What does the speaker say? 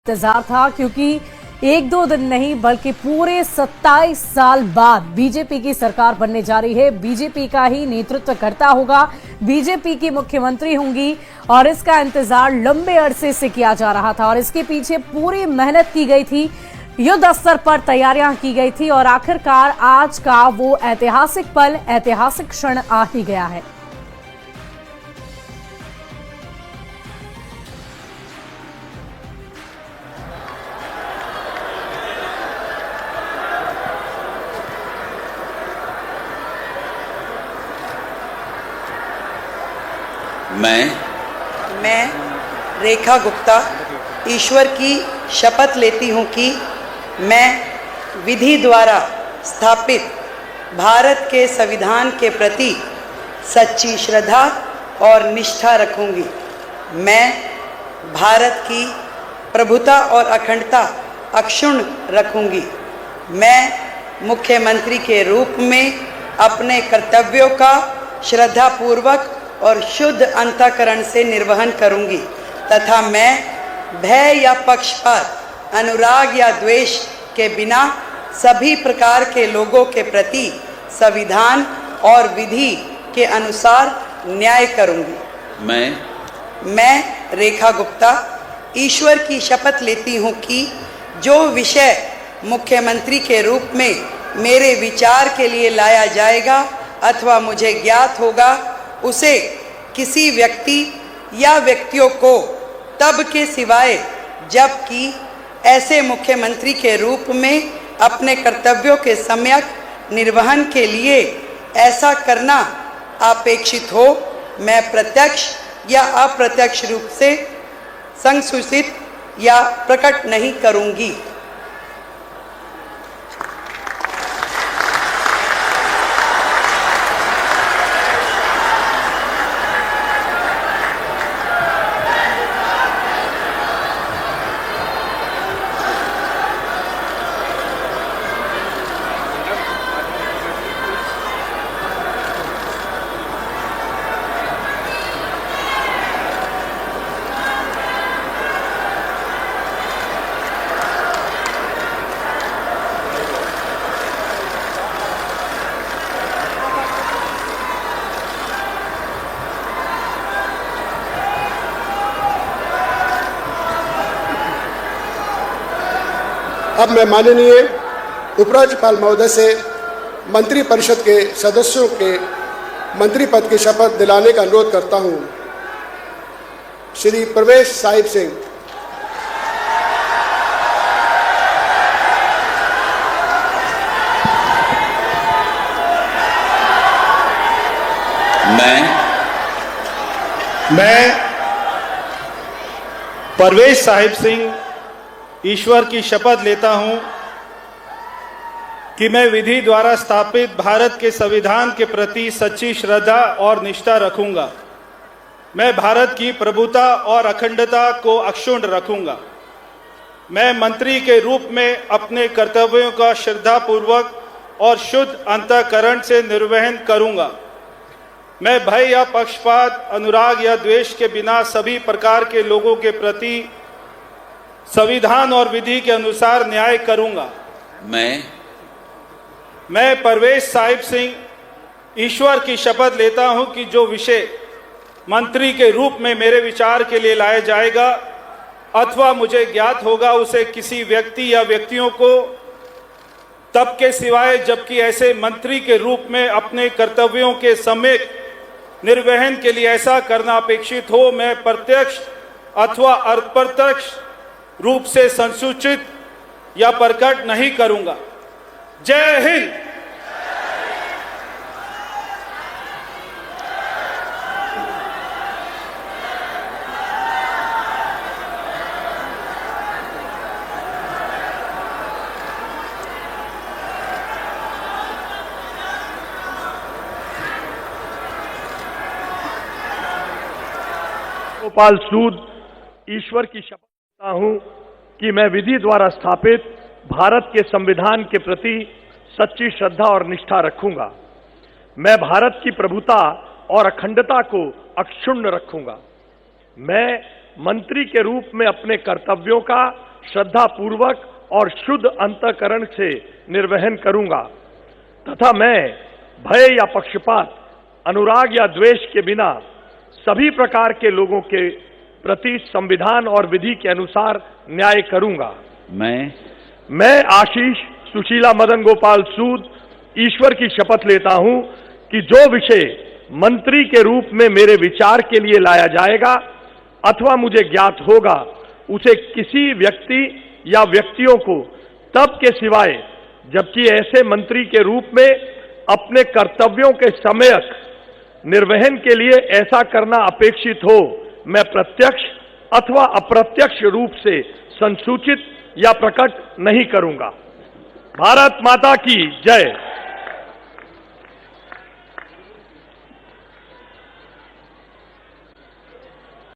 इंतजार था क्योंकि एक दो दिन नहीं बल्कि पूरे 27 साल बाद बीजेपी की सरकार बनने जा रही है। बीजेपी का ही नेतृत्व करता होगा, बीजेपी की मुख्यमंत्री होंगी और इसका इंतजार लंबे अरसे से किया जा रहा था और इसके पीछे पूरी मेहनत की गई थी, युद्ध स्तर पर तैयारियां की गई थी और आखिरकार आज का वो ऐतिहासिक पल, ऐतिहासिक क्षण आ ही गया है। मैं रेखा गुप्ता ईश्वर की शपथ लेती हूँ कि मैं विधि द्वारा स्थापित भारत के संविधान के प्रति सच्ची श्रद्धा और निष्ठा रखूँगी। मैं भारत की प्रभुता और अखंडता अक्षुण्ण रखूँगी। मैं मुख्यमंत्री के रूप में अपने कर्तव्यों का श्रद्धापूर्वक और शुद्ध अंतःकरण से निर्वहन करूंगी तथा मैं भय या पक्षपात, अनुराग या द्वेष के बिना सभी प्रकार के लोगों के प्रति संविधान और विधि के अनुसार न्याय करूंगी। मैं रेखा गुप्ता ईश्वर की शपथ लेती हूं कि जो विषय मुख्यमंत्री के रूप में मेरे विचार के लिए लाया जाएगा अथवा मुझे ज्ञात होगा, उसे किसी व्यक्ति या व्यक्तियों को तब के सिवाय जबकि ऐसे मुख्यमंत्री के रूप में अपने कर्तव्यों के सम्यक निर्वहन के लिए ऐसा करना अपेक्षित हो, मैं प्रत्यक्ष या अप्रत्यक्ष रूप से संसूचित या प्रकट नहीं करूंगी। अब मैं माननीय उपराज्यपाल महोदय से मंत्री परिषद के सदस्यों के मंत्री पद की शपथ दिलाने का अनुरोध करता हूं। श्री प्रवेश साहिब सिंह। मैं परवेश साहिब सिंह ईश्वर की शपथ लेता हूं कि मैं विधि द्वारा स्थापित भारत के संविधान के प्रति सच्ची श्रद्धा और निष्ठा रखूंगा। मैं भारत की प्रभुता और अखंडता को अक्षुण्ण रखूंगा। मैं मंत्री के रूप में अपने कर्तव्यों का श्रद्धापूर्वक और शुद्ध अंतःकरण से निर्वहन करूंगा। मैं भय या पक्षपात, अनुराग या द्वेष के बिना सभी प्रकार के लोगों के प्रति संविधान और विधि के अनुसार न्याय करूंगा। मैं परवेश साहिब सिंह ईश्वर की शपथ लेता हूं कि जो विषय मंत्री के रूप में मेरे विचार के लिए लाया जाएगा अथवा मुझे ज्ञात होगा, उसे किसी व्यक्ति या व्यक्तियों को तब के सिवाय जबकि ऐसे मंत्री के रूप में अपने कर्तव्यों के सम्यक निर्वहन के लिए ऐसा करना अपेक्षित हो, मैं प्रत्यक्ष अथवा अप्रत्यक्ष रूप से संसूचित या प्रकट नहीं करूंगा। जय हिंद। गोपाल सूद ईश्वर की शपथ लेता हूं कि मैं विधि द्वारा स्थापित भारत के संविधान के प्रति सच्ची श्रद्धा और निष्ठा रखूंगा। मैं भारत की प्रभुता और अखंडता को अक्षुण्ण रखूंगा। मैं मंत्री के रूप में अपने कर्तव्यों का श्रद्धापूर्वक और शुद्ध अंतःकरण से निर्वहन करूंगा तथा मैं भय या पक्षपात, अनुराग या द्वेष के बिना सभी प्रकार के लोगों के प्रति संविधान और विधि के अनुसार न्याय करूंगा। मैं आशीष सुशीला मदन गोपाल सूद ईश्वर की शपथ लेता हूं कि जो विषय मंत्री के रूप में मेरे विचार के लिए लाया जाएगा अथवा मुझे ज्ञात होगा, उसे किसी व्यक्ति या व्यक्तियों को तब के सिवाय जबकि ऐसे मंत्री के रूप में अपने कर्तव्यों के सम्यक निर्वहन के लिए ऐसा करना अपेक्षित हो, मैं प्रत्यक्ष अथवा अप्रत्यक्ष रूप से संसूचित या प्रकट नहीं करूंगा। भारत माता की जय।